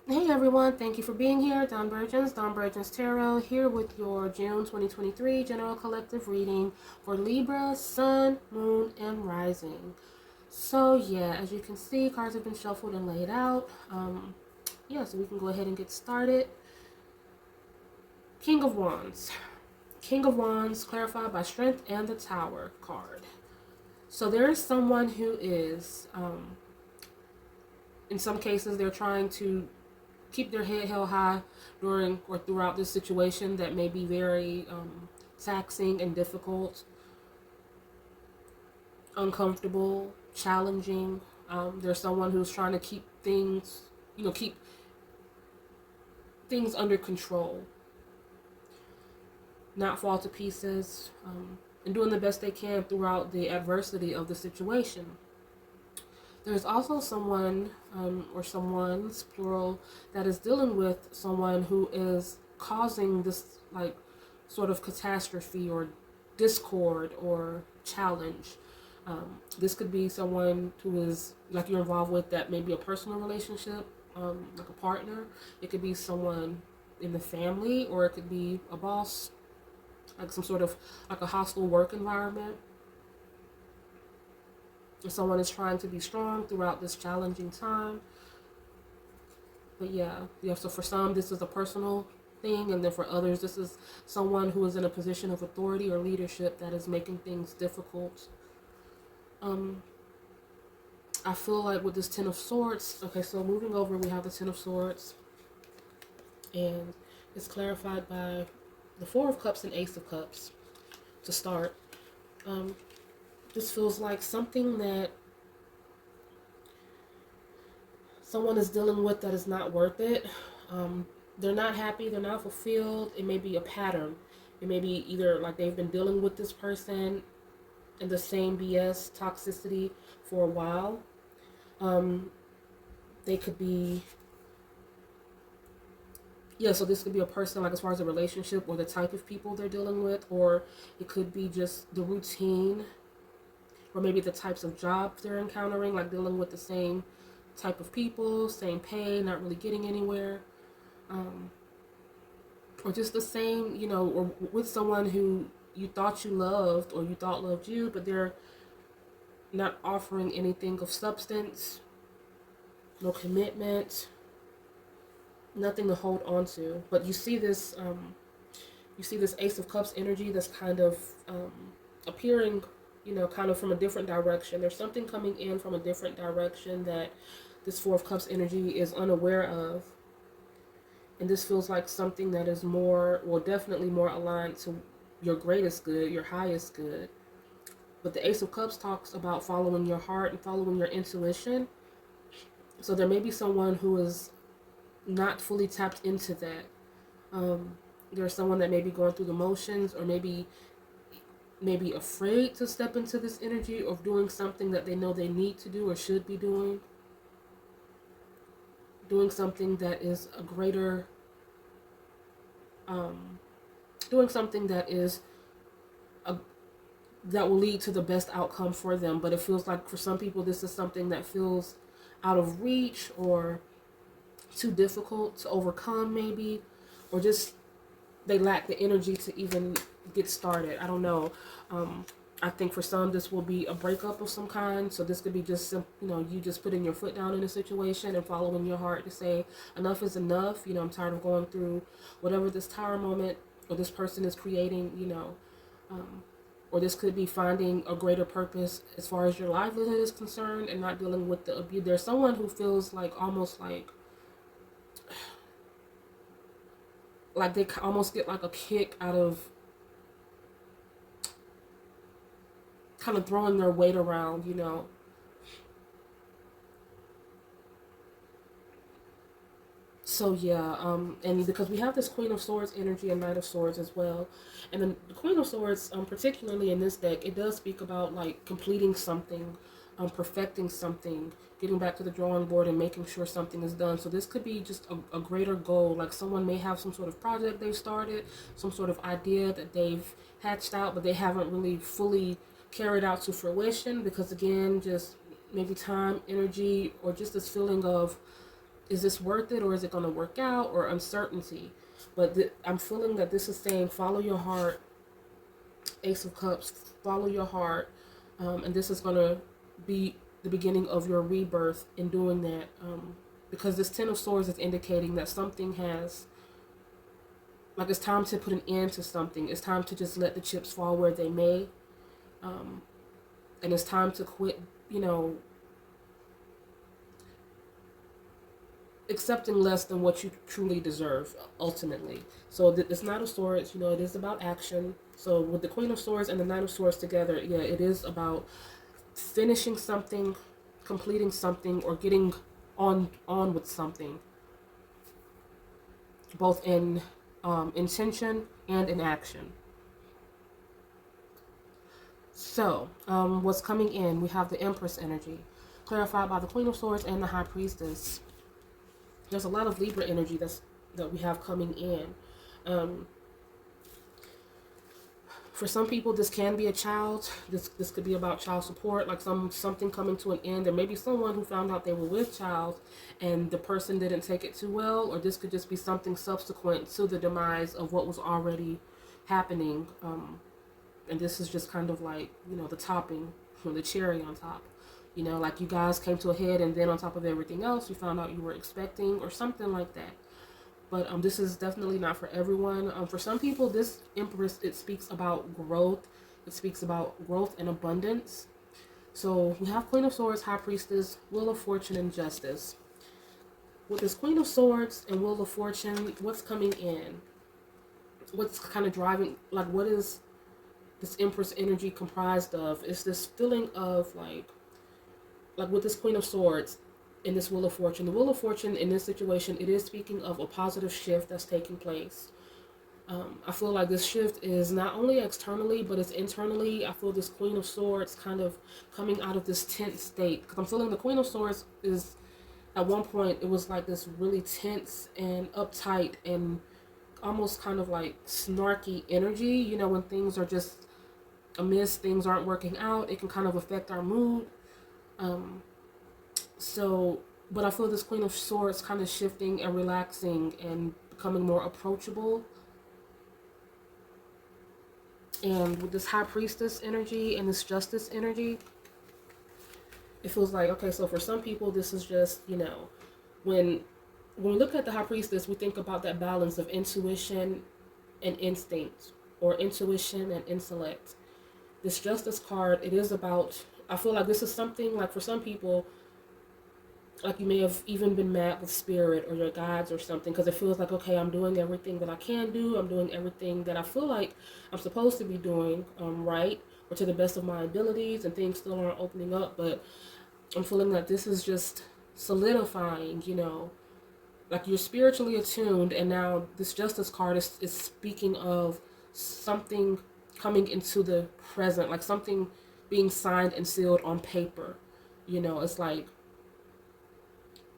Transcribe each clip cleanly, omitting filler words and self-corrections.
Hey everyone, thank you for being here. Don Burgeons Tarot, here with your June 2023 General Collective reading for Libra, Sun, Moon, and Rising. So yeah, as you can see, cards have been shuffled and laid out. So we can go ahead and get started. King of Wands. King of Wands, clarified by Strength and the Tower card. So there is someone who is, in some cases, they're trying to keep their head held high during or throughout this situation that may be very taxing and difficult, uncomfortable, challenging. There's someone who's trying to keep things, keep things under control, not fall to pieces, and doing the best they can throughout the adversity of the situation. There's also someone, or someone's plural, that is dealing with someone who is causing this, like, sort of catastrophe or discord or challenge. This could be someone who is, like, you're involved with that may be a personal relationship, like a partner. It could be someone in the family, or it could be a boss, like some sort of, like a hostile work environment. If someone is trying to be strong throughout this challenging time. But yeah, so for some, this is a personal thing, and then for others, this is someone who is in a position of authority or leadership that is making things difficult. I feel like with this Ten of Swords, okay, so moving over, we have the Ten of Swords, and it's clarified by the Four of Cups and Ace of Cups to start. This feels like something that someone is dealing with that is not worth it. They're not happy, they're not fulfilled. It may be a pattern. It may be either like they've been dealing with this person and the same BS toxicity for a while. They could be, so this could be a person, like, as far as a relationship or the type of people they're dealing with, or it could be just the routine, or maybe the types of jobs they're encountering, like dealing with the same type of people, same pay, not really getting anywhere, or just the same, or with someone who you thought you loved or you thought loved you, but they're not offering anything of substance, no commitment, nothing to hold on to. But you see this Ace of Cups energy that's kind of appearing, kind of from a different direction. There's something coming in from a different direction that this Four of Cups energy is unaware of. And this feels like something that is more, well, definitely more aligned to your greatest good, your highest good. But the Ace of Cups talks about following your heart and following your intuition. So there may be someone who is not fully tapped into that. There's someone that may be going through the motions, or maybe afraid to step into this energy of doing something that they know they need to do or should be doing. Doing something that is a greater, doing something that is that will lead to the best outcome for them. But it feels like for some people, this is something that feels out of reach or too difficult to overcome, maybe, or just they lack the energy to even get started. I don't know. I think for some, this will be a breakup of some kind. So this could be just, you just putting your foot down in a situation and following your heart to say, enough is enough. I'm tired of going through whatever this tower moment or this person is creating, or this could be finding a greater purpose as far as your livelihood is concerned and not dealing with the abuse. There's someone who feels like almost like they almost get like a kick out of kind of throwing their weight around, So yeah, and because we have this Queen of Swords energy and Knight of Swords as well, and then the Queen of Swords, particularly in this deck, it does speak about like completing something, perfecting something, getting back to the drawing board and making sure something is done. So this could be just a greater goal. Like someone may have some sort of project they've started, some sort of idea that they've hatched out, but they haven't really fully carried out to fruition because, again, just maybe time, energy, or just this feeling of is this worth it, or is it going to work out, or uncertainty. But I'm feeling that this is saying follow your heart. Ace of Cups, follow your heart, and this is going to be the beginning of your rebirth in doing that, because this Ten of Swords is indicating that something has, like, it's time to put an end to something. It's time to just let the chips fall where they may, and it's time to quit, accepting less than what you truly deserve, ultimately. So it's Knight of Swords, it is about action. So with the Queen of Swords and the Knight of Swords together, yeah, it is about finishing something, completing something, or getting on with something, both in intention and in action. So, what's coming in? We have the Empress energy, clarified by the Queen of Swords and the High Priestess. There's a lot of Libra energy that we have coming in. For some people, this can be a child. This could be about child support, like something coming to an end. There may be someone who found out they were with child and the person didn't take it too well, or this could just be something subsequent to the demise of what was already happening. And this is just kind of like, the topping, the cherry on top. Like you guys came to a head, and then on top of everything else, you found out you were expecting, or something like that. But this is definitely not for everyone. For some people, this Empress, it speaks about growth. It speaks about growth and abundance. So we have Queen of Swords, High Priestess, Wheel of Fortune, and Justice. With this Queen of Swords and Wheel of Fortune, what's coming in? What's kind of driving, like, what is this Empress energy comprised of? It's this feeling of like with this Queen of Swords in this Wheel of Fortune. The Wheel of Fortune in this situation, it is speaking of a positive shift that's taking place. I feel like this shift is not only externally, but it's internally. I feel this Queen of Swords kind of coming out of this tense state. Because I'm feeling the Queen of Swords is, at one point, it was like this really tense and uptight and almost kind of like snarky energy. When things are just amiss, things aren't working out, it can kind of affect our mood. But I feel this Queen of Swords kind of shifting and relaxing and becoming more approachable. And with this High Priestess energy and this Justice energy, it feels like, okay, so for some people, this is just, when we look at the High Priestess, we think about that balance of intuition and instinct, or intuition and intellect. This Justice card, it is about, I feel like this is something, like, for some people, like, you may have even been mad with spirit or your guides or something, because it feels like, okay, I'm doing everything that I can do. I'm doing everything that I feel like I'm supposed to be doing, right, or to the best of my abilities, and things still aren't opening up. But I'm feeling that this is just solidifying, like you're spiritually attuned, and now this Justice card is speaking of something coming into the present, like something being signed and sealed on paper. It's like,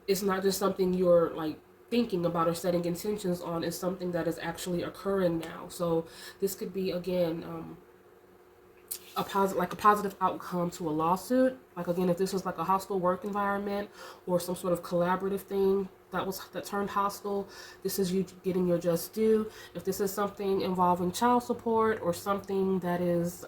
it's not just something you're like thinking about or setting intentions on. It's something that is actually occurring now. So this could be, again, a positive outcome to a lawsuit. Like, again, if this was like a hostile work environment or some sort of collaborative thing that turned hostile, this is you getting your just due. If this is something involving child support, or something that is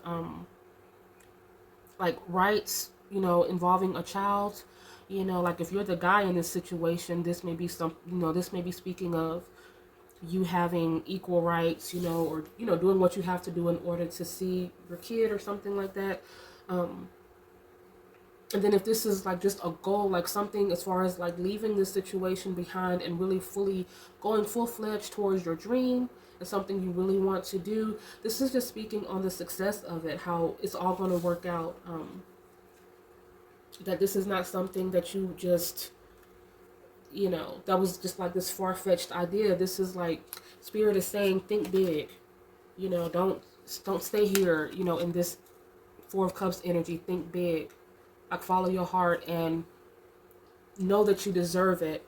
like rights, involving a child, like if you're the guy in this situation, this may be this may be speaking of you having equal rights, or, doing what you have to do in order to see your kid or something like that. And then if this is like just a goal, like something as far as like leaving this situation behind and really fully going full-fledged towards your dream and something you really want to do, this is just speaking on the success of it, how it's all going to work out. That this is not something that you just, that was just like this far-fetched idea. This is like, Spirit is saying, think big. Don't stay here, in this Four of Cups energy. Think big. Like, follow your heart and know that you deserve it.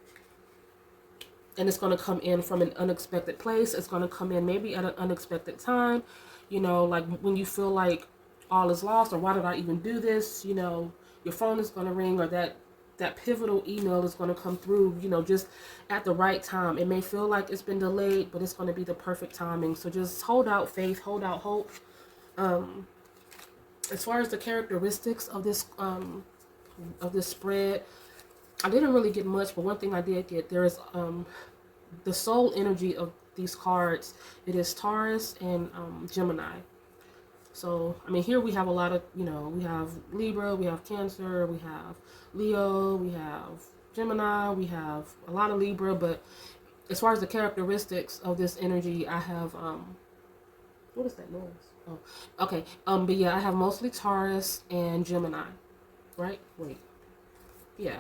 And it's going to come in from an unexpected place. It's going to come in maybe at an unexpected time. Like when you feel like all is lost, or why did I even do this? Your phone is going to ring, or that that pivotal email is going to come through, just at the right time. It may feel like it's been delayed, but it's going to be the perfect timing. So just hold out faith, hold out hope. As far as the characteristics of this spread, I didn't really get much, but one thing I did get, there is the soul energy of these cards. It is Taurus and Gemini. So, I mean, here we have a lot of, we have Libra, we have Cancer, we have Leo, we have Gemini, we have a lot of Libra, but as far as the characteristics of this energy, I have, what is that noise? Oh, okay. But yeah, I have mostly Taurus and Gemini, right? Wait. Yeah.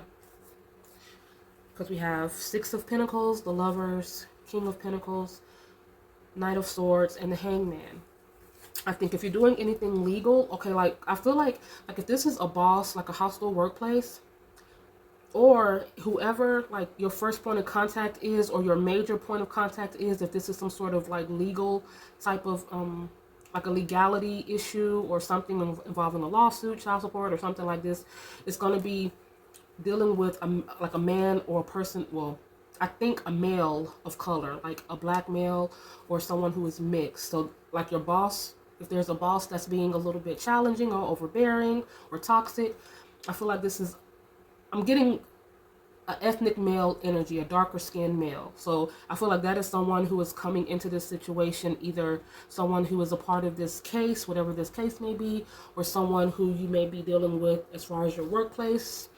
Because we have Six of Pentacles, the Lovers, King of Pentacles, Knight of Swords, and the Hangman. I think if you're doing anything legal, okay, like, I feel like if this is a boss, like a hostile workplace, or whoever, like, your first point of contact is, or your major point of contact is, if this is some sort of, like, legal type of, like a legality issue, or something involving a lawsuit, child support, or something like this, it's going to be dealing with, like a man or a person, well, I think a male of color, like a black male, or someone who is mixed. So, like your boss, if there's a boss that's being a little bit challenging or overbearing or toxic, I feel like this is, I'm getting an ethnic male energy, a darker skinned male. So I feel like that is someone who is coming into this situation, either someone who is a part of this case, whatever this case may be, or someone who you may be dealing with as far as your workplace.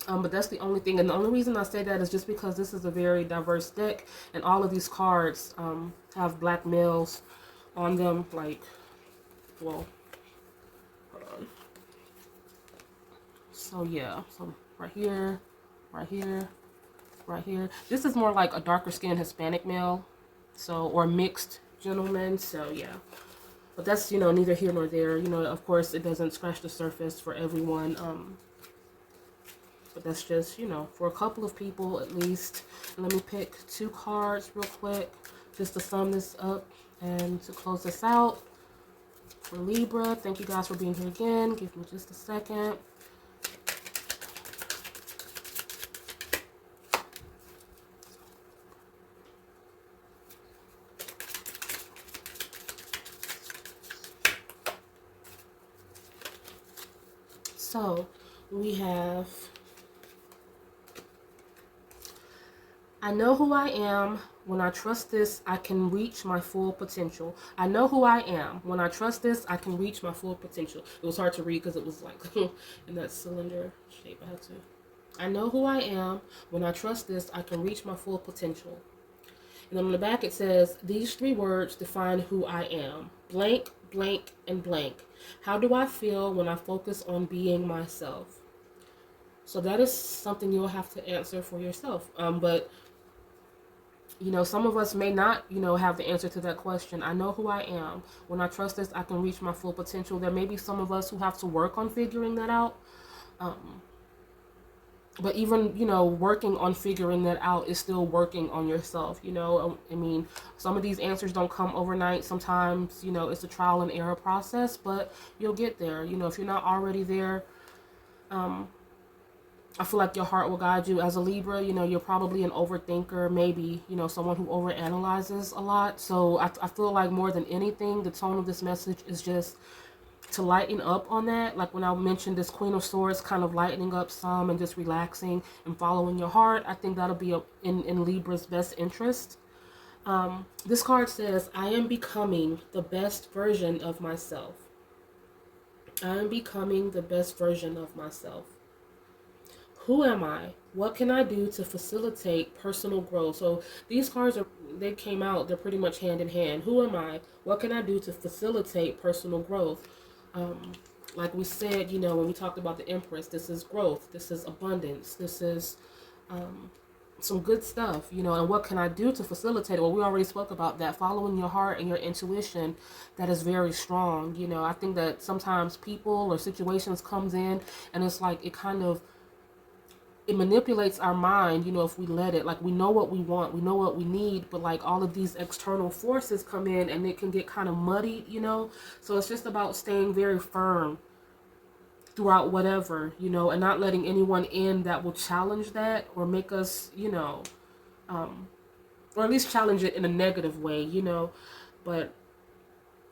But that's the only thing, and the only reason I say that is just because this is a very diverse deck, and all of these cards have black males on them, like, well, hold on. So yeah, so right here, right here, right here. This is more like a darker skinned Hispanic male, so, or mixed gentleman, so yeah. But that's, neither here nor there. Of course, it doesn't scratch the surface for everyone. But that's just, for a couple of people at least. And let me pick 2 cards real quick just to sum this up and to close this out. For Libra, thank you guys for being here again. Give me just a second. So, we have, I know who I am. When I trust this, I can reach my full potential. I know who I am. When I trust this, I can reach my full potential. It was hard to read because it was like in that cylinder shape. I had to. I know who I am. When I trust this, I can reach my full potential. And on the back it says, these 3 words define who I am. Blank, blank, and blank. How do I feel when I focus on being myself? So that is something you'll have to answer for yourself. But some of us may not, have the answer to that question. I know who I am. When I trust this, I can reach my full potential. There may be some of us who have to work on figuring that out. But even, working on figuring that out is still working on yourself, I mean, some of these answers don't come overnight. Sometimes, it's a trial and error process, but you'll get there. If you're not already there, I feel like your heart will guide you. As a Libra, you're probably an overthinker, maybe, someone who overanalyzes a lot. So I feel like more than anything, the tone of this message is just to lighten up on that. Like when I mentioned this Queen of Swords, kind of lightening up some and just relaxing and following your heart. I think that'll be in Libra's best interest. This card says, I am becoming the best version of myself. I am becoming the best version of myself. Who am I? What can I do to facilitate personal growth? So these cards they came out, they're pretty much hand in hand. Who am I? What can I do to facilitate personal growth? Like we said, when we talked about the Empress, this is growth, this is abundance, this is some good stuff, and what can I do to facilitate it? Well, we already spoke about that, following your heart and your intuition. That is very strong. I think that sometimes people or situations comes in and it's like it manipulates our mind, if we let it. Like, we know what we want, we know what we need, but like all of these external forces come in and it can get kind of muddy, So it's just about staying very firm throughout whatever, you know, and not letting anyone in that will challenge that or make us, you know, or at least challenge it in a negative way, you know. But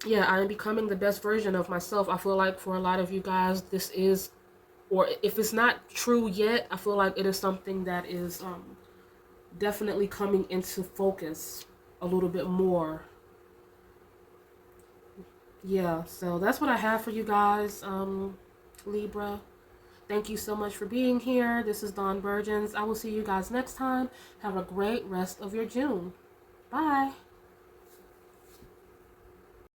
yeah, I am becoming the best version of myself. I feel like for a lot of you guys, this is, or if it's not true yet, I feel like it is something that is definitely coming into focus a little bit more. Yeah, so that's what I have for you guys, Libra. Thank you so much for being here. This is Dawn Virgins. I will see you guys next time. Have a great rest of your June. Bye.